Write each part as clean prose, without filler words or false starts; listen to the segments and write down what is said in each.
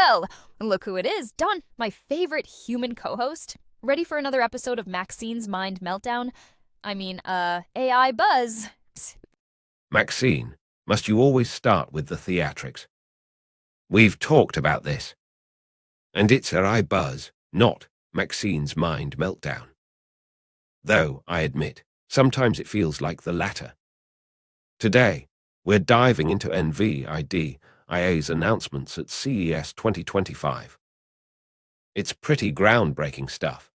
Well, look who it is. Don, my favorite human co-host. Ready for another episode of Maxine's Mind Meltdown? AI Buzz. Maxine, must you always start with the theatrics? We've talked about this. And it's AI Buzz, not Maxine's Mind Meltdown. Though, I admit, sometimes it feels like the latter. Today, we're diving into NVIDIA's announcements at CES 2025. It's pretty groundbreaking stuff.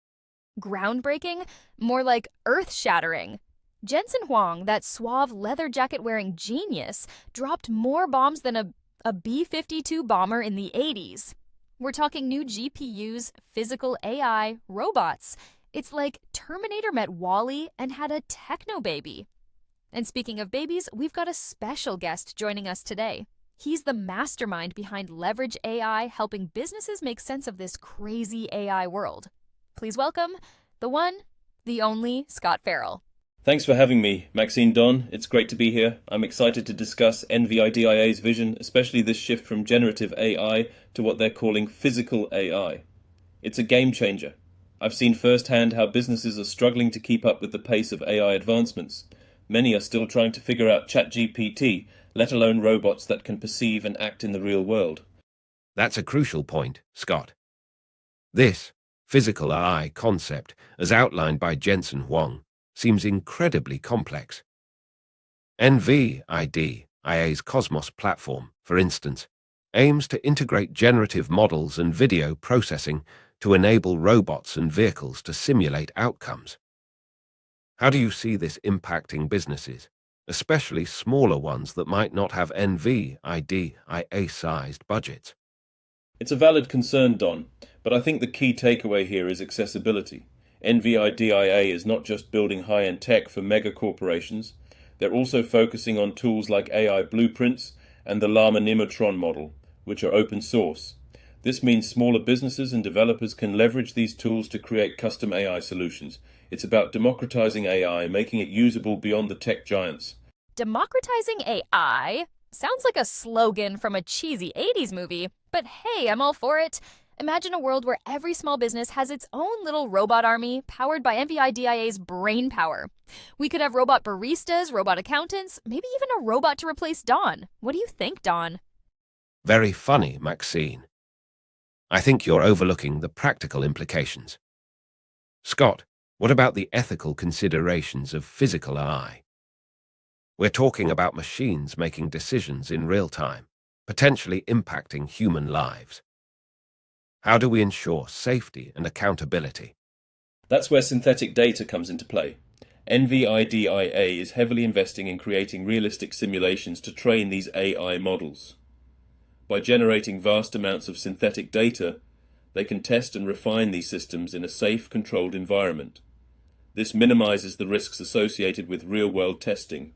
Groundbreaking? More like earth-shattering. Jensen Huang, that suave leather jacket-wearing genius, dropped more bombs than a B-52 bomber in the 80s. We're talking new GPUs, physical AI, robots. It's like Terminator met Wall-E and had a techno baby. And speaking of babies, we've got a special guest joining us today. He's the mastermind behind Leverage AI, helping businesses make sense of this crazy AI world. Please welcome the one, the only Scott Farrell. Thanks for having me, Maxine Don. It's great to be here. I'm excited to discuss NVIDIA's vision, especially this shift from generative AI to what they're calling physical AI. It's a game changer. I've seen firsthand how businesses are struggling to keep up with the pace of AI advancements. Many are still trying to figure out ChatGPT, let alone robots that can perceive and act in the real world. That's a crucial point, Scott. This physical AI concept, as outlined by Jensen Huang, seems incredibly complex. NVIDIA's Cosmos platform, for instance, aims to integrate generative models and video processing to enable robots and vehicles to simulate outcomes. How do you see this impacting businesses, especially smaller ones that might not have NVIDIA-sized budgets? It's a valid concern, Don, but I think the key takeaway here is accessibility. NVIDIA is not just building high-end tech for mega corporations, they're also focusing on tools like AI blueprints and the Llama Nemotron model, which are open source. This means smaller businesses and developers can leverage these tools to create custom AI solutions. It's about democratizing AI, making it usable beyond the tech giants. Democratizing AI? Sounds like a slogan from a cheesy 80s movie, but hey, I'm all for it. Imagine a world where every small business has its own little robot army powered by NVIDIA's brain power. We could have robot baristas, robot accountants, maybe even a robot to replace Don. What do you think, Don? Very funny, Maxine. I think you're overlooking the practical implications. Scott, what about the ethical considerations of physical AI? We're talking about machines making decisions in real time, potentially impacting human lives. How do we ensure safety and accountability? That's where synthetic data comes into play. NVIDIA is heavily investing in creating realistic simulations to train these AI models. By generating vast amounts of synthetic data, they can test and refine these systems in a safe, controlled environment. This minimizes the risks associated with real-world testing.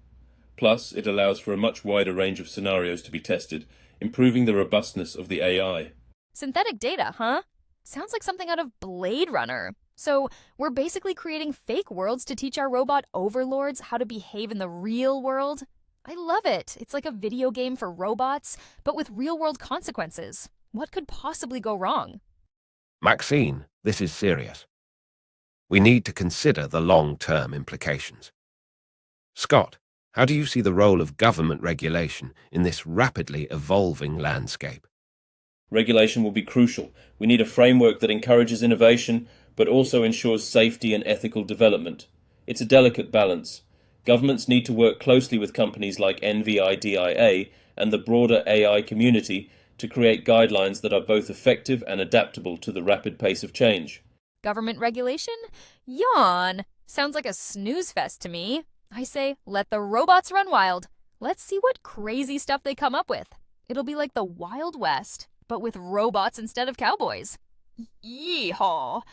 Plus, it allows for a much wider range of scenarios to be tested, improving the robustness of the AI. Synthetic data, huh? Sounds like something out of Blade Runner. So we're basically creating fake worlds to teach our robot overlords how to behave in the real world? I love it. It's like a video game for robots, but with real-world consequences. What could possibly go wrong? Maxine, this is serious. We need to consider the long-term implications. Scott, how do you see the role of government regulation in this rapidly evolving landscape? Regulation will be crucial. We need a framework that encourages innovation, but also ensures safety and ethical development. It's a delicate balance. Governments need to work closely with companies like NVIDIA and the broader AI community to create guidelines that are both effective and adaptable to the rapid pace of change. Government regulation? Yawn. Sounds like a snooze fest to me. I say, let the robots run wild. Let's see what crazy stuff they come up with. It'll be like the Wild West, but with robots instead of cowboys. Yeehaw!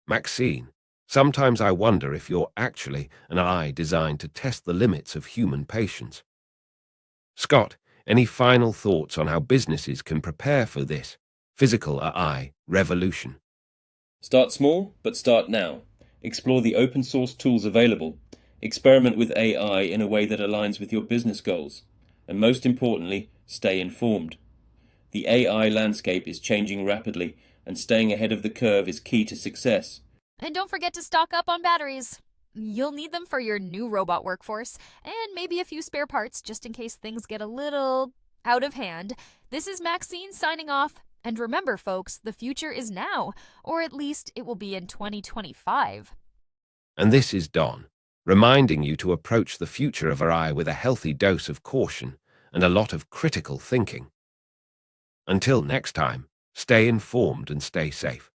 Maxine, sometimes I wonder if you're actually an AI designed to test the limits of human patience. Scott, any final thoughts on how businesses can prepare for this physical AI revolution? Start small, but start now. Explore the open source tools available. Experiment with AI in a way that aligns with your business goals. And most importantly, stay informed. The AI landscape is changing rapidly, and staying ahead of the curve is key to success. And don't forget to stock up on batteries. You'll need them for your new robot workforce, and maybe a few spare parts just in case things get a little out of hand. This is Maxine signing off. And remember, folks, the future is now, or at least it will be in 2025. And this is Don, reminding you to approach the future of AI with a healthy dose of caution and a lot of critical thinking. Until next time, stay informed and stay safe.